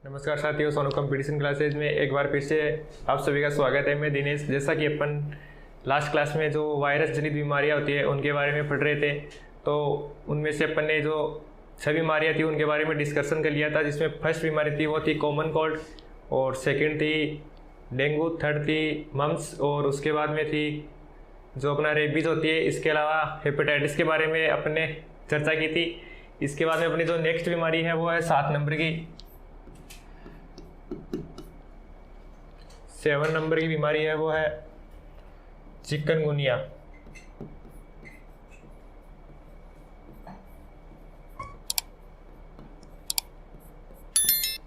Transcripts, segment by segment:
नमस्कार साथियों, Sonu competition classes में एक बार फिर से आप सभी का स्वागत है। मैं दिनेश। जैसा कि अपन लास्ट क्लास में जो वायरस जनित बीमारियां होती है उनके बारे में पढ़ रहे थे, तो उनमें से अपन ने जो 6 बीमारियां थी उनके बारे में डिस्कशन कर लिया था। जिसमें फर्स्ट बीमारी थी वो थी कॉमन कोल्ड, और सेकेंड थी डेंगू, थर्ड थी मम्स, और उसके बाद में थी जो अपना रेबीज होती है। इसके अलावा हेपेटाइटिस के बारे में अपन ने चर्चा की थी। इसके बाद में अपनी जो नेक्स्ट बीमारी है वो है 7 नंबर की, 7 नंबर की बीमारी है वो है चिकनगुनिया।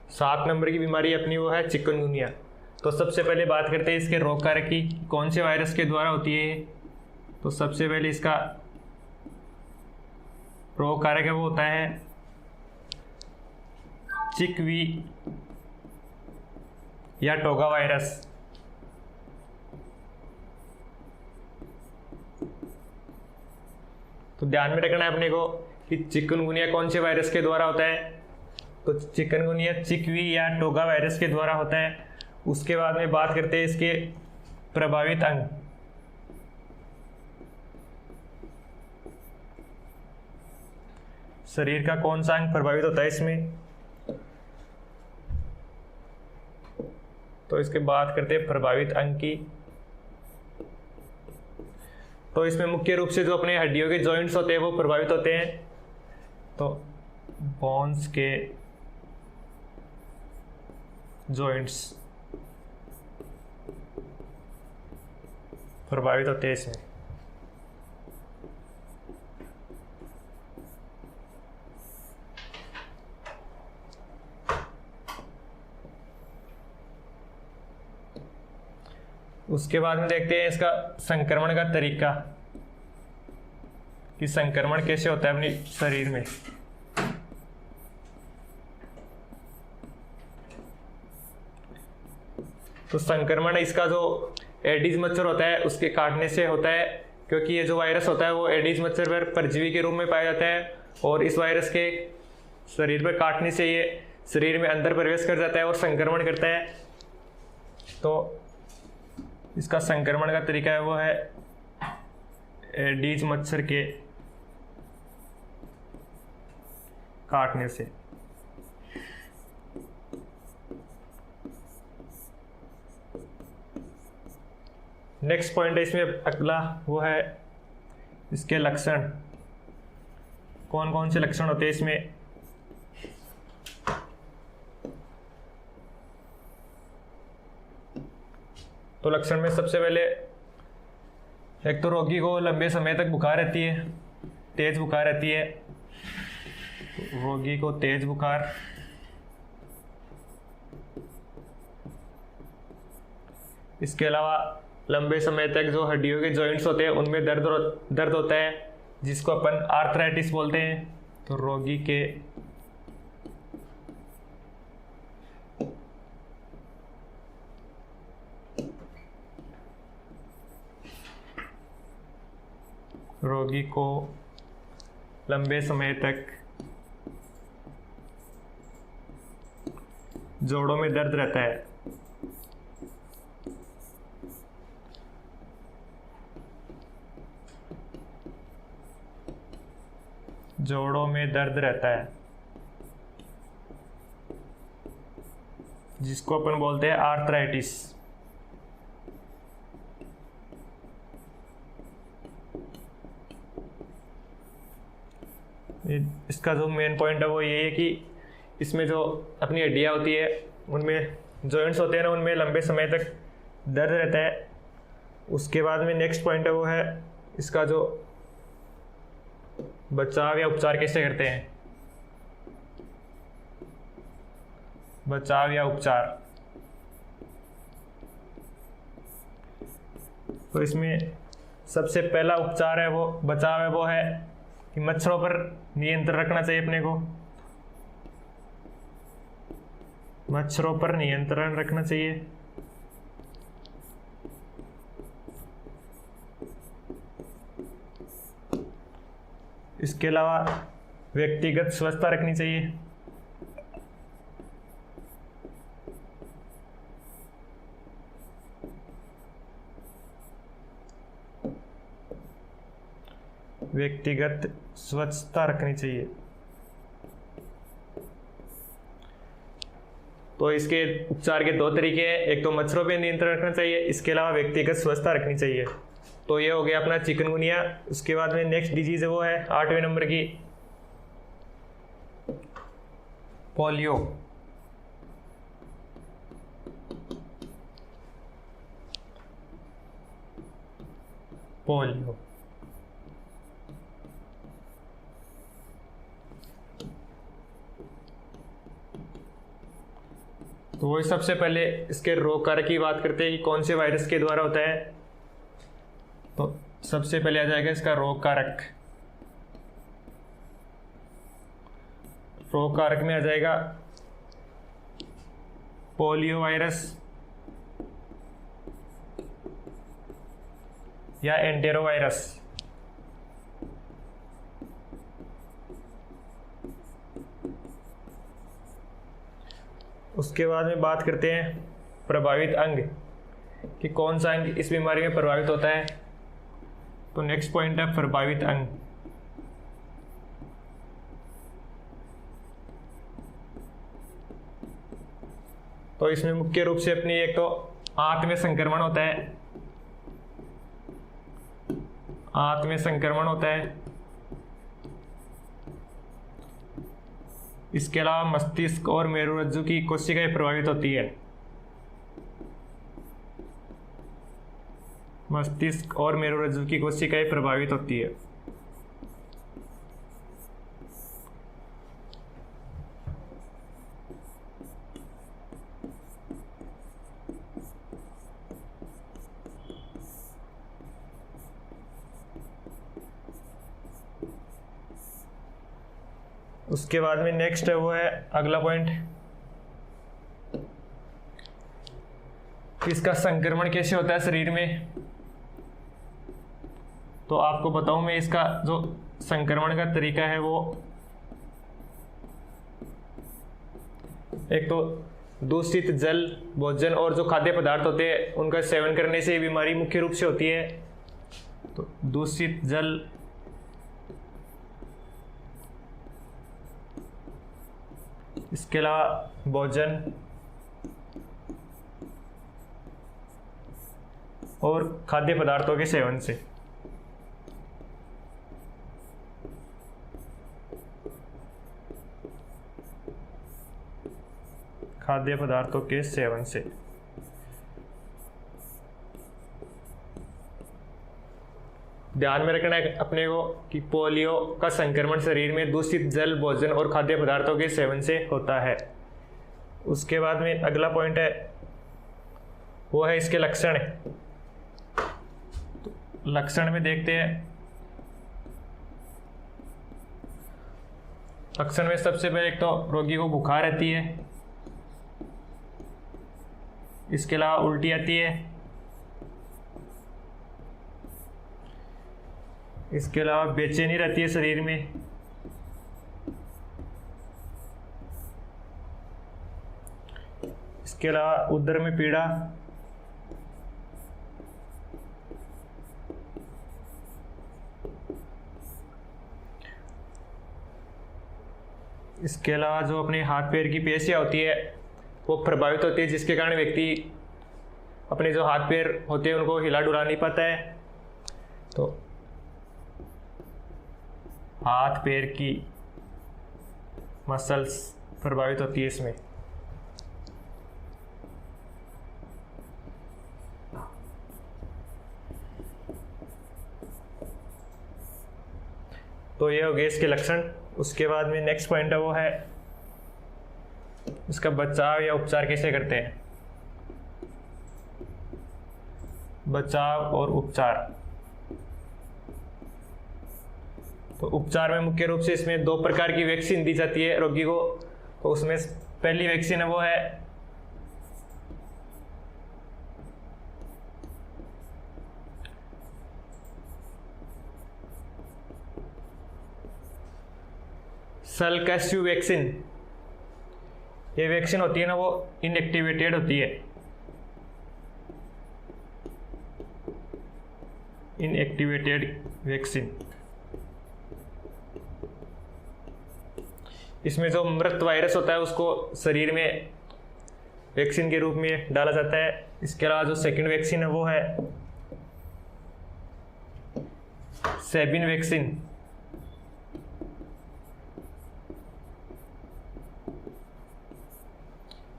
सात नंबर की बीमारी अपनी वो है चिकनगुनिया। तो सबसे पहले बात करते हैं इसके रोग कारक की, कौन से वायरस के द्वारा होती है। तो सबसे पहले इसका रोग कारक है वो होता है चिकवी या टोगा वायरस। तो ध्यान में रखना है अपने को कि चिकनगुनिया कौन से वायरस के द्वारा होता है। तो चिकनगुनिया चिकवी या टोगा वायरस के द्वारा होता है। उसके बाद में बात करते हैं इसके प्रभावित अंग। शरीर का कौन सा अंग प्रभावित होता है इसमें। तो इसके बात करते हैं प्रभावित अंग की। तो इसमें मुख्य रूप से जो अपने हड्डियों के जॉइंट्स होते हैं वो प्रभावित होते हैं। तो बोन्स के जॉइंट्स प्रभावित होते हैं इसमें। उसके बाद में देखते हैं इसका संक्रमण का तरीका, कि संक्रमण कैसे होता है अपने शरीर में। तो संक्रमण इसका जो एडीज मच्छर होता है उसके काटने से होता है, क्योंकि ये जो वायरस होता है वो एडीज मच्छर पर परजीवी के रूप में पाया जाता है, और इस वायरस के शरीर पर काटने से ये शरीर में अंदर प्रवेश कर जाता है और संक्रमण करता है। तो इसका संक्रमण का तरीका है वो है एडीज मच्छर के काटने से। नेक्स्ट पॉइंट है इसमें अगला वो है इसके लक्षण। कौन कौन से लक्षण होते हैं इसमें। तो लक्षण में सबसे पहले एक तो रोगी को लंबे समय तक बुखार रहती है, तेज बुखार रहती है। रोगी को तेज बुखार, इसके अलावा लंबे समय तक जो हड्डियों के जॉइंट्स होते हैं उनमें दर्द होता है, जिसको अपन आर्थराइटिस बोलते हैं। तो रोगी के रोगी को लंबे समय तक जोड़ों में दर्द रहता है। जोड़ों में दर्द रहता है, जिसको अपन बोलते हैं आर्थराइटिस। इसका जो मेन पॉइंट है वो ये है कि इसमें जो अपनी हड्डियाँ होती है उनमें जॉइंट्स होते हैं ना, उनमें लंबे समय तक दर्द रहता है। उसके बाद में नेक्स्ट पॉइंट है वो है इसका जो बचाव या उपचार कैसे करते हैं। बचाव या उपचार, तो इसमें सबसे पहला उपचार है वो बचाव है वो है कि मच्छरों पर नियंत्रण रखना चाहिए अपने को। मच्छरों पर नियंत्रण रखना चाहिए। इसके अलावा व्यक्तिगत स्वच्छता रखनी चाहिए। व्यक्तिगत स्वच्छता रखनी चाहिए। तो इसके उपचार के दो तरीके हैं, एक तो मच्छरों पे नियंत्रण रखना चाहिए, इसके अलावा व्यक्तिगत स्वच्छता रखनी चाहिए। तो ये हो गया अपना चिकनगुनिया। उसके बाद में नेक्स्ट डिजीज है वो है 8वें नंबर की पोलियो। पोलियो तो वही सबसे पहले इसके रोग कारक की बात करते हैं कि कौन से वायरस के द्वारा होता है। तो सबसे पहले आ जाएगा इसका रोग कारक। रोग कारक में आ जाएगा पोलियो वायरस या एंटेरो वायरस। उसके बाद में बात करते हैं प्रभावित अंग कि कौन सा अंग इस बीमारी में प्रभावित होता है। तो नेक्स्ट पॉइंट है प्रभावित अंग। तो इसमें मुख्य रूप से अपनी एक तो आंत में संक्रमण होता है, आंत में संक्रमण होता है। इसके अलावा मस्तिष्क और मेरुरज्जु की कोशिकाएं प्रभावित होती है। मस्तिष्क और मेरुरज्जु की कोशिकाएं प्रभावित होती है। उसके बाद में नेक्स्ट है वो है अगला पॉइंट, इसका संक्रमण कैसे होता है शरीर में। तो आपको बताऊं मैं, इसका जो संक्रमण का तरीका है वो एक तो दूषित जल, भोजन और जो खाद्य पदार्थ होते हैं उनका सेवन करने से ये बीमारी मुख्य रूप से होती है। तो दूषित जल, इसके अलावा भोजन और खाद्य पदार्थों के सेवन से। खाद्य पदार्थों के सेवन से। ध्यान में रखना है अपने को कि पोलियो का संक्रमण शरीर में दूषित जल, भोजन और खाद्य पदार्थों के सेवन से होता है। उसके बाद में अगला पॉइंट है वो है इसके लक्षण। तो लक्षण में देखते हैं, लक्षण में सबसे पहले एक तो रोगी को बुखार रहती है, इसके अलावा उल्टी आती है, इसके अलावा बेचैनी रहती है शरीर में, इसके अलावा उदर में पीड़ा, इसके अलावा जो अपने हाथ पैर की पेशियां होती है वो प्रभावित होती है, जिसके कारण व्यक्ति अपने जो हाथ पैर होते हैं उनको हिला डुला नहीं पाता है। तो हाथ पैर की मसल्स प्रभावित होती है इसमें। तो ये हो गए इसके लक्षण। उसके बाद में नेक्स्ट पॉइंट है वो है इसका बचाव या उपचार कैसे करते हैं। बचाव और उपचार। तो उपचार में मुख्य रूप से इसमें दो प्रकार की वैक्सीन दी जाती है रोगी को। तो उसमें पहली वैक्सीन है वो है सल्कस्यू वैक्सीन। ये वैक्सीन होती है ना वो इनएक्टिवेटेड होती है, इनएक्टिवेटेड वैक्सीन। इसमें जो मृत वायरस होता है उसको शरीर में वैक्सीन के रूप में डाला जाता है। इसके अलावा जो सेकंड वैक्सीन है वो है सेबिन वैक्सीन।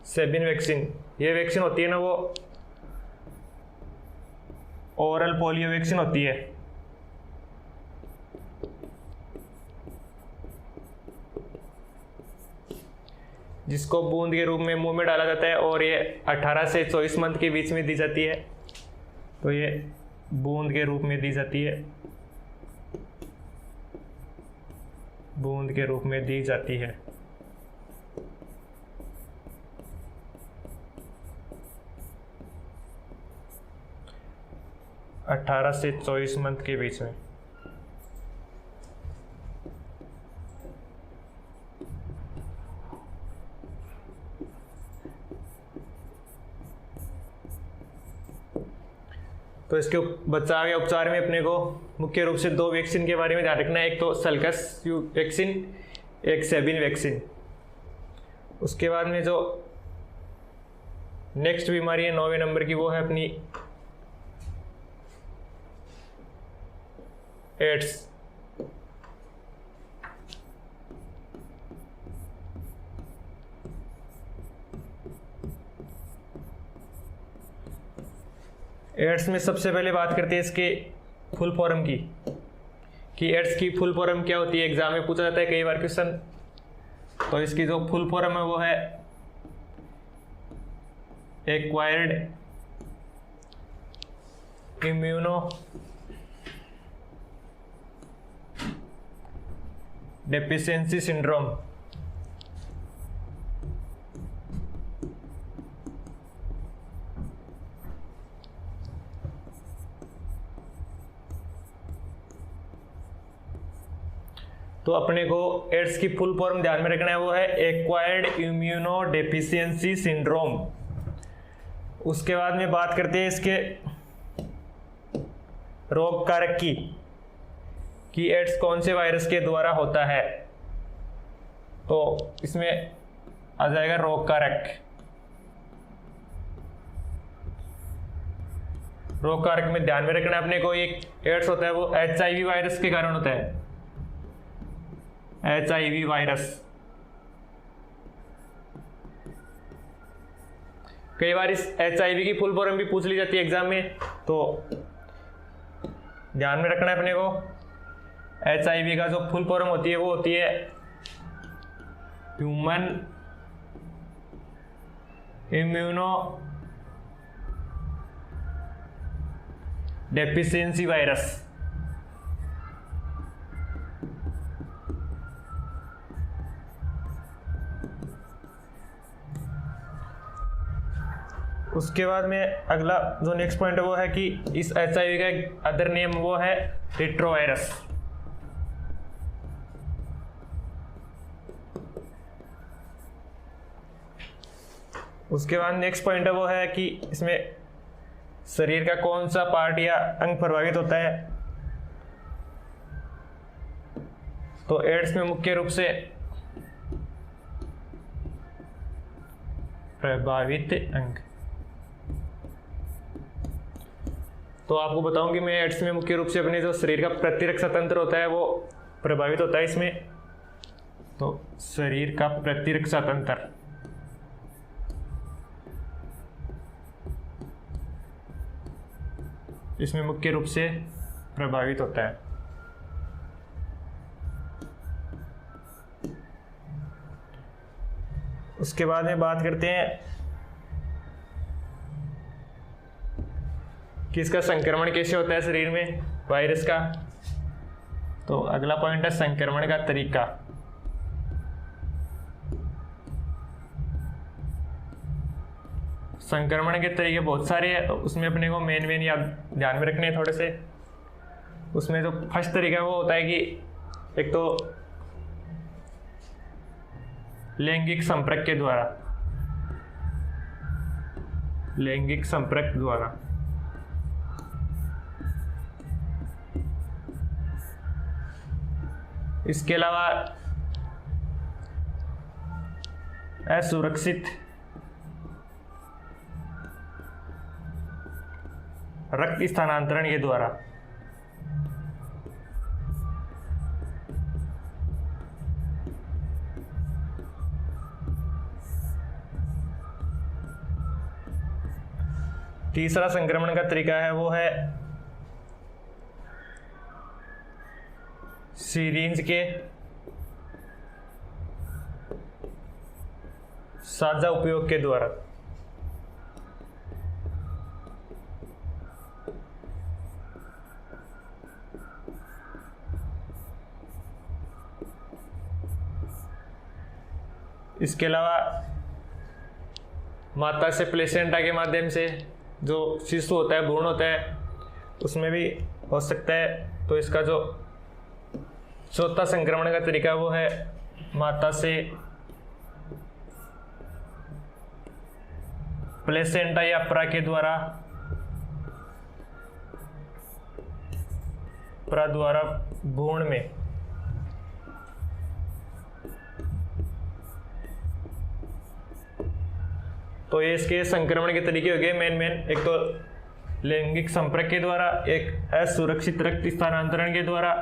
सेबिन वैक्सीन, ये वैक्सीन होती है ना, वो ओरल पोलियो वैक्सीन होती है। जिसको बूंद के रूप में मुंह में डाला जाता है और ये 18 से 24 मंथ के बीच में दी जाती है। तो ये बूंद के रूप में दी जाती है, बूंद के रूप में दी जाती है। अठारह से 24 मंथ के बीच में। तो इसके बचाव या उपचार में अपने को मुख्य रूप से 2 वैक्सीन के बारे में ध्यान रखना है, एक तो सल्कस वैक्सीन, एक सेबिन वैक्सीन। उसके बाद में जो नेक्स्ट बीमारी है 9वें नंबर की, वो है अपनी एड्स। एड्स में सबसे पहले बात करते हैं इसके फुल फॉर्म की, कि एड्स की फुल फॉर्म क्या होती है। एग्जाम में पूछा जाता है कई बार क्वेश्चन। तो इसकी जो फुल फॉर्म है वो है एक्वायर्ड इम्यूनो डेफिशिएंसी सिंड्रोम। तो अपने को एड्स की फुल फॉर्म ध्यान में रखना है, वो है एक्वायर्ड इम्यूनो डेफिशिएंसी सिंड्रोम। उसके बाद में बात करते हैं इसके रोग कारक की, कि एड्स कौन से वायरस के द्वारा होता है। तो इसमें आ जाएगा रोग कारक। रोग कारक में ध्यान में रखना अपने को, एक एड्स होता है वो HIV वायरस के कारण होता है। HIV वायरस, कई बार इस HIV की फुल फॉर्म भी पूछ ली जाती है एग्जाम में, तो ध्यान में रखना है अपने को। HIV का जो फुल फॉर्म होती है वो होती है ह्यूमन इम्यूनो डेफिशिएंसी वायरस। उसके बाद में अगला जो नेक्स्ट पॉइंट है वो है कि इस HIV का एक अदर नेम वो है रेट्रोवायरस। उसके बाद नेक्स्ट पॉइंट है वो है कि इसमें शरीर का कौन सा पार्ट या अंग प्रभावित होता है। तो एड्स में मुख्य रूप से प्रभावित अंग। तो आपको बताऊं कि मैं एड्स में मुख्य रूप से अपने जो शरीर का प्रतिरक्षा तंत्र होता है वो प्रभावित होता है इसमें। तो शरीर का प्रतिरक्षा तंत्र, इसमें मुख्य रूप से प्रभावित होता है। उसके बाद में बात करते हैं कि इसका संक्रमण कैसे होता है शरीर में वायरस का। तो अगला पॉइंट है संक्रमण का तरीका। संक्रमण के तरीके बहुत सारे हैं, उसमें अपने को मेन याद ध्यान में रखने हैं थोड़े से। उसमें जो फर्स्ट तरीका वो होता है कि एक तो लैंगिक संपर्क के द्वारा, लैंगिक संपर्क द्वारा। इसके अलावा असुरक्षित रक्त स्थानांतरण के द्वारा। तीसरा संक्रमण का तरीका है वो है सीरिंज के साझा उपयोग के द्वारा। इसके अलावा माता से प्लेसेंटा के माध्यम से जो शिशु होता है, भ्रूण होता है, उसमें भी हो सकता है। तो इसका जो चौथा संक्रमण का तरीका वो है माता से प्लेसेंटा या प्रा के द्वारा, प्रा द्वारा भ्रूण में। तो ये इसके संक्रमण के तरीके हो गए मेन। एक तो लैंगिक संपर्क के द्वारा, एक असुरक्षित रक्त स्थानांतरण के द्वारा,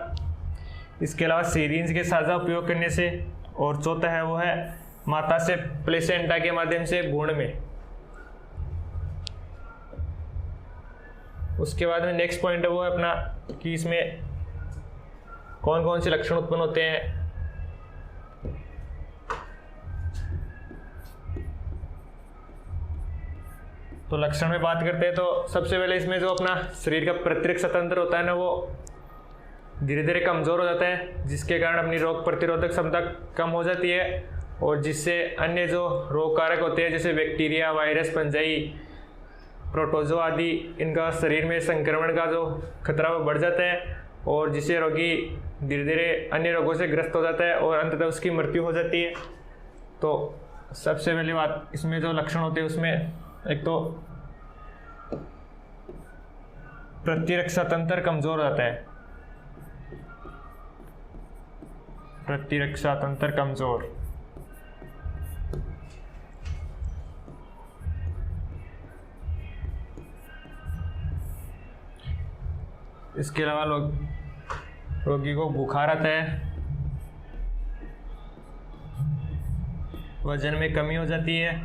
इसके अलावा सीरिंज के साझा उपयोग करने से, और चौथा है वो है माता से प्लेसेंटा के माध्यम से भ्रूण में। उसके बाद में नेक्स्ट पॉइंट है वो है अपना कि इसमें कौन कौन से लक्षण उत्पन्न होते हैं। तो लक्षण में बात करते हैं तो सबसे पहले इसमें जो अपना शरीर का प्रतिरक्षा तंत्र होता है ना, वो धीरे धीरे कमज़ोर हो जाता है, जिसके कारण अपनी रोग प्रतिरोधक क्षमता कम हो जाती है, और जिससे अन्य जो रोग कारक होते हैं जैसे बैक्टीरिया, वायरस, फंजाई, प्रोटोजो आदि, इनका शरीर में संक्रमण का जो खतरा वो बढ़ जाता है, और जिससे रोगी धीरे धीरे अन्य रोगों से ग्रस्त हो जाता है और अंततः उसकी मृत्यु हो जाती है। तो सबसे पहली बात इसमें जो लक्षण होते हैं उसमें एक तो प्रतिरक्षा तंत्र कमजोर हो जाता है, प्रतिरक्षा तंत्र कमजोर। इसके अलावा रोगी को बुखार आता है, वजन में कमी हो जाती है,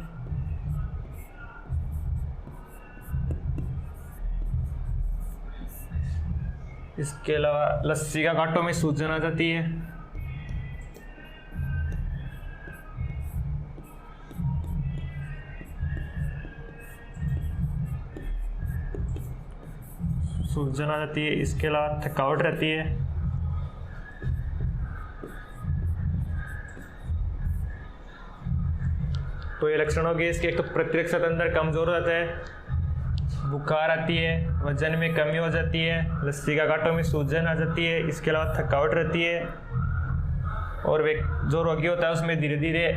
इसके अलावा लस्सी का गांठों में सूजन आ जाती है, सूजन आ जाती है, इसके अलावा थकावट रहती है, तो ये लक्षण हो गए इसके। एक तो प्रतिरक्षा तंत्र कमजोर हो जाता है, बुखार आती है, वजन में कमी हो जाती है, लस्सी का गांठों में सूजन आ जाती है, इसके अलावा थकावट रहती है, और जो रोगी होता है उसमें धीरे धीरे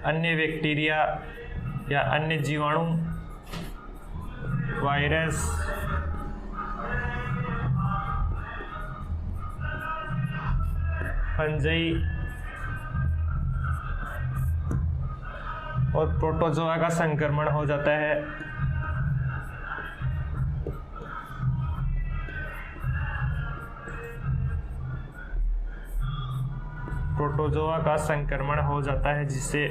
अन्य बैक्टीरिया या अन्य जीवाणु, वायरस, फंजाई और प्रोटोजोआ का संक्रमण हो जाता है। प्रोटोजोआ का संक्रमण हो जाता है जिससे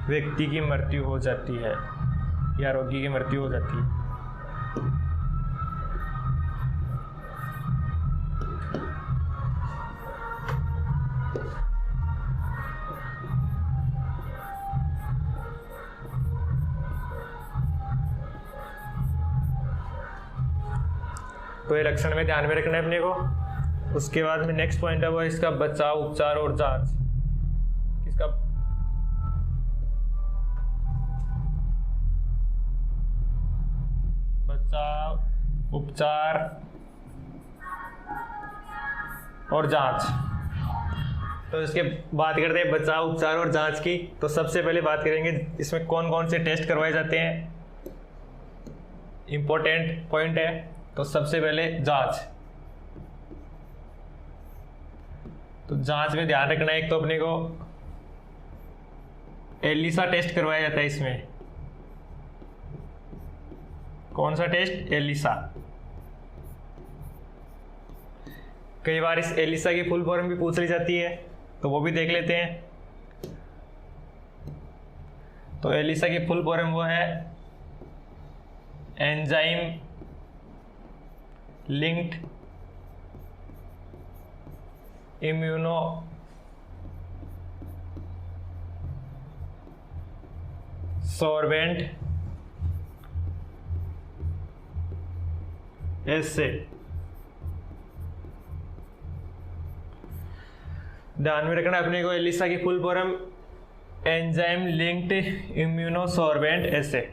व्यक्ति की मृत्यु हो जाती है या रोगी की मृत्यु हो जाती है। तो ये लक्षण में ध्यान में रखना है अपने को। उसके बाद में नेक्स्ट पॉइंट है वो इसका बचाव, उपचार और जांच। इसका बचाव, उपचार और जांच। तो इसके बात करते हैं बचाव, उपचार और जांच की। तो सबसे पहले बात करेंगे इसमें कौन कौन से टेस्ट करवाए जाते हैं। इम्पोर्टेंट पॉइंट है। तो सबसे पहले जांच, तो जांच में ध्यान रखना है, एक तो अपने को एलिसा टेस्ट करवाया जाता है इसमें। कौन सा टेस्ट? एलिसा। कई बार इस एलिसा की फुल फॉर्म भी पूछ ली जाती है, तो वो भी देख लेते हैं। तो एलिसा की फुल फॉर्म वो है enzyme linked immuno sorbent assay. ध्यान में रखना अपने को, एलिसा की full form enzyme linked immunosorbent assay.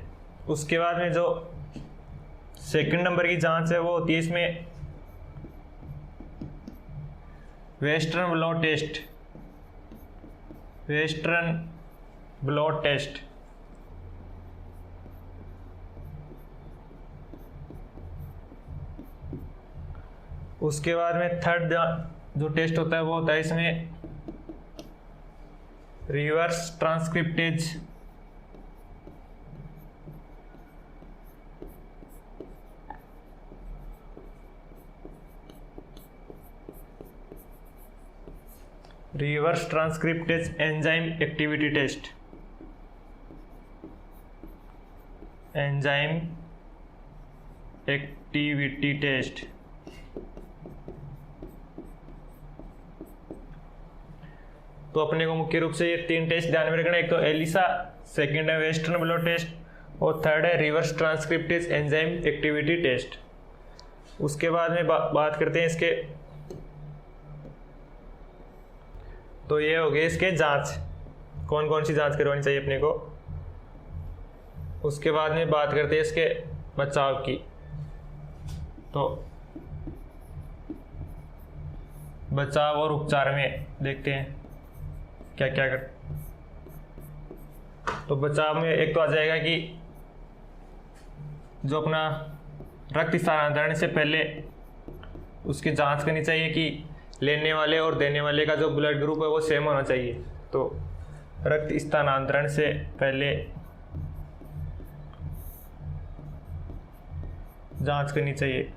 उसके बाद में जो सेकंड नंबर की जांच है वो होती है इसमें western blot test. Western blot test, उसके बाद में थर्ड जो टेस्ट होता है वो होता है इसमें reverse transcriptase. Reverse transcriptase enzyme activity test. Enzyme activity test. तो अपने को मुख्य रूप से ये 3 टेस्ट ध्यान में रखना है। एक तो एलिसा, सेकंड है वेस्टर्न ब्लॉट टेस्ट और थर्ड है reverse transcriptase enzyme activity test. उसके बाद में बात करते हैं इसके, तो ये हो गए इसके जांच, कौन कौन सी जांच करवानी चाहिए अपने को। उसके बाद में बात करते हैं इसके बचाव की। तो बचाव और उपचार में देखते हैं क्या क्या कर। तो बचाव में एक तो आ जाएगा कि जो अपना रक्त स्थानांतरण से पहले उसकी जांच करनी चाहिए कि लेने वाले और देने वाले का जो ब्लड ग्रुप है वो सेम होना चाहिए। तो रक्त स्थानांतरण से पहले जांच करनी चाहिए।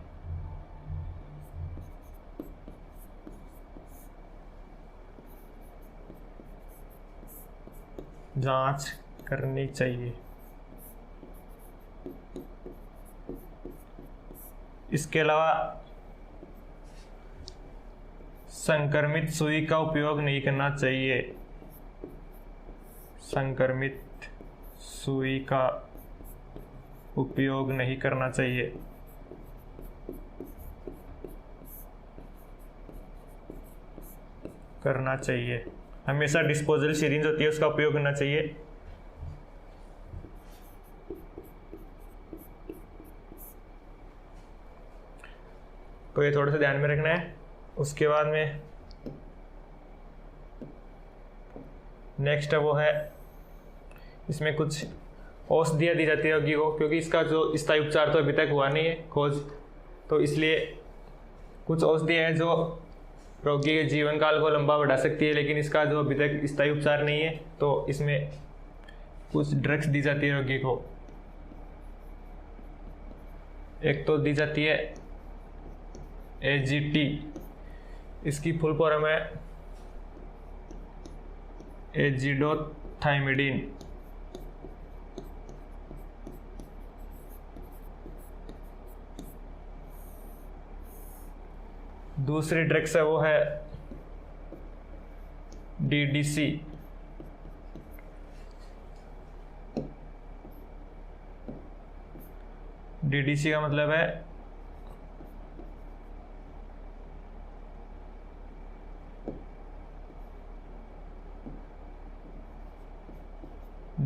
जांच करनी चाहिए। इसके अलावा संक्रमित सुई का उपयोग नहीं करना चाहिए। संक्रमित सुई का उपयोग नहीं करना चाहिए। करना चाहिए। हमेशा डिस्पोजल सिरिंज होती है उसका उपयोग करना चाहिए। तो ये थोड़ा सा ध्यान में रखना है। उसके बाद में नेक्स्ट वो है, इसमें कुछ औषधियाँ दी जाती है रोगी को, क्योंकि इसका जो स्थायी उपचार तो अभी तक हुआ नहीं है खोज, तो इसलिए कुछ औषधियाँ हैं जो रोगी के जीवन काल को लंबा बढ़ा सकती है, लेकिन इसका जो अभी तक स्थायी उपचार नहीं है, तो इसमें कुछ ड्रग्स दी जाती है रोगी को। एक तो दी जाती है AGT, इसकी फुल फॉर्म है एजिडोथाइमिडीन। दूसरी ड्रग्स है वो है DDC। DDC का मतलब है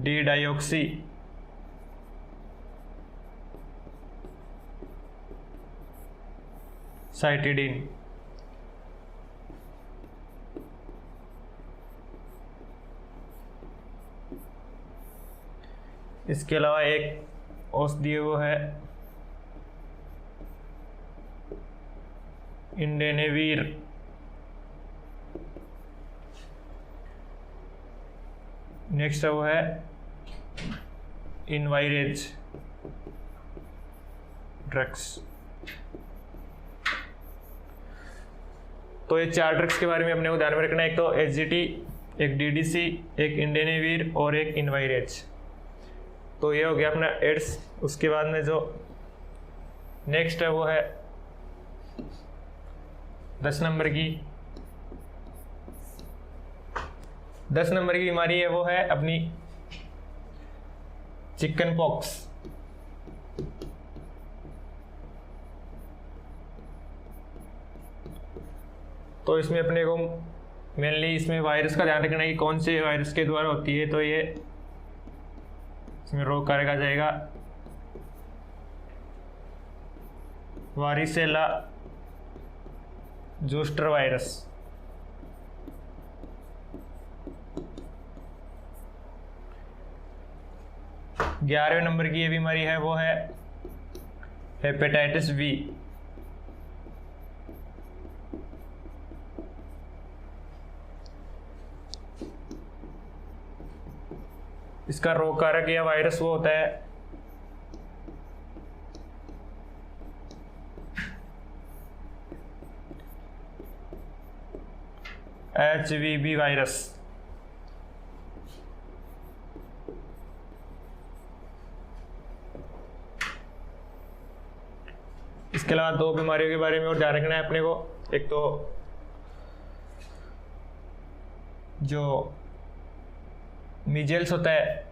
D-डाइऑक्सी साइटिडीन। इसके अलावा एक औषधि वो है इंडेनेवीर, नेक्स्ट वो है इनवायरेज ड्रग्स। तो ये 4 ड्रग्स के बारे में अपने को ध्यान में रखना है, एक तो एचजीटी, एक डीडीसी, एक इंडेनेवीर और एक इनवायरेज। तो ये हो गया अपना एड्स। उसके बाद में जो नेक्स्ट है वो है 10 नंबर की बीमारी है, वो है अपनी चिकन पॉक्स। तो इसमें अपने को मेनली इसमें वायरस का ध्यान रखना है कि कौन से वायरस के द्वारा होती है। तो ये इसमें रोग कारक आ जाएगा वारिसेला जोस्टर वायरस। ग्यारहवें नंबर की ये बीमारी है वो है हेपेटाइटिस बी। इसका रोग कारक या वायरस वो होता है HVB वायरस। इसके अलावा 2 बीमारियों के बारे में और ध्यान रखना है अपने को, एक तो जो मीजल्स होता है,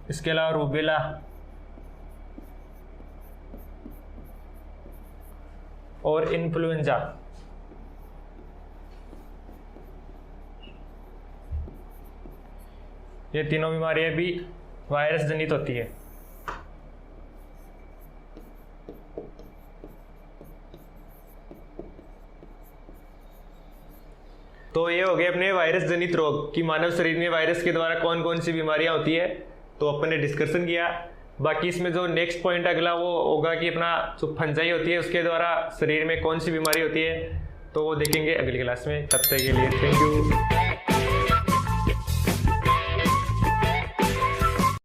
इसके अलावा रूबेला और इन्फ्लुएंजा। ये तीनों बीमारियां भी वायरस जनित होती है। तो ये हो गए अपने वायरस जनित रोग कि मानव शरीर में वायरस के द्वारा कौन कौन सी बीमारियां होती है। तो अपन ने डिस्कशन किया। बाकी इसमें जो नेक्स्ट पॉइंट अगला वो होगा कि अपना जो फंजाई होती है उसके द्वारा शरीर में कौन सी बीमारी होती है, तो वो देखेंगे अगली क्लास में। तब तक के लिए थैंक यू।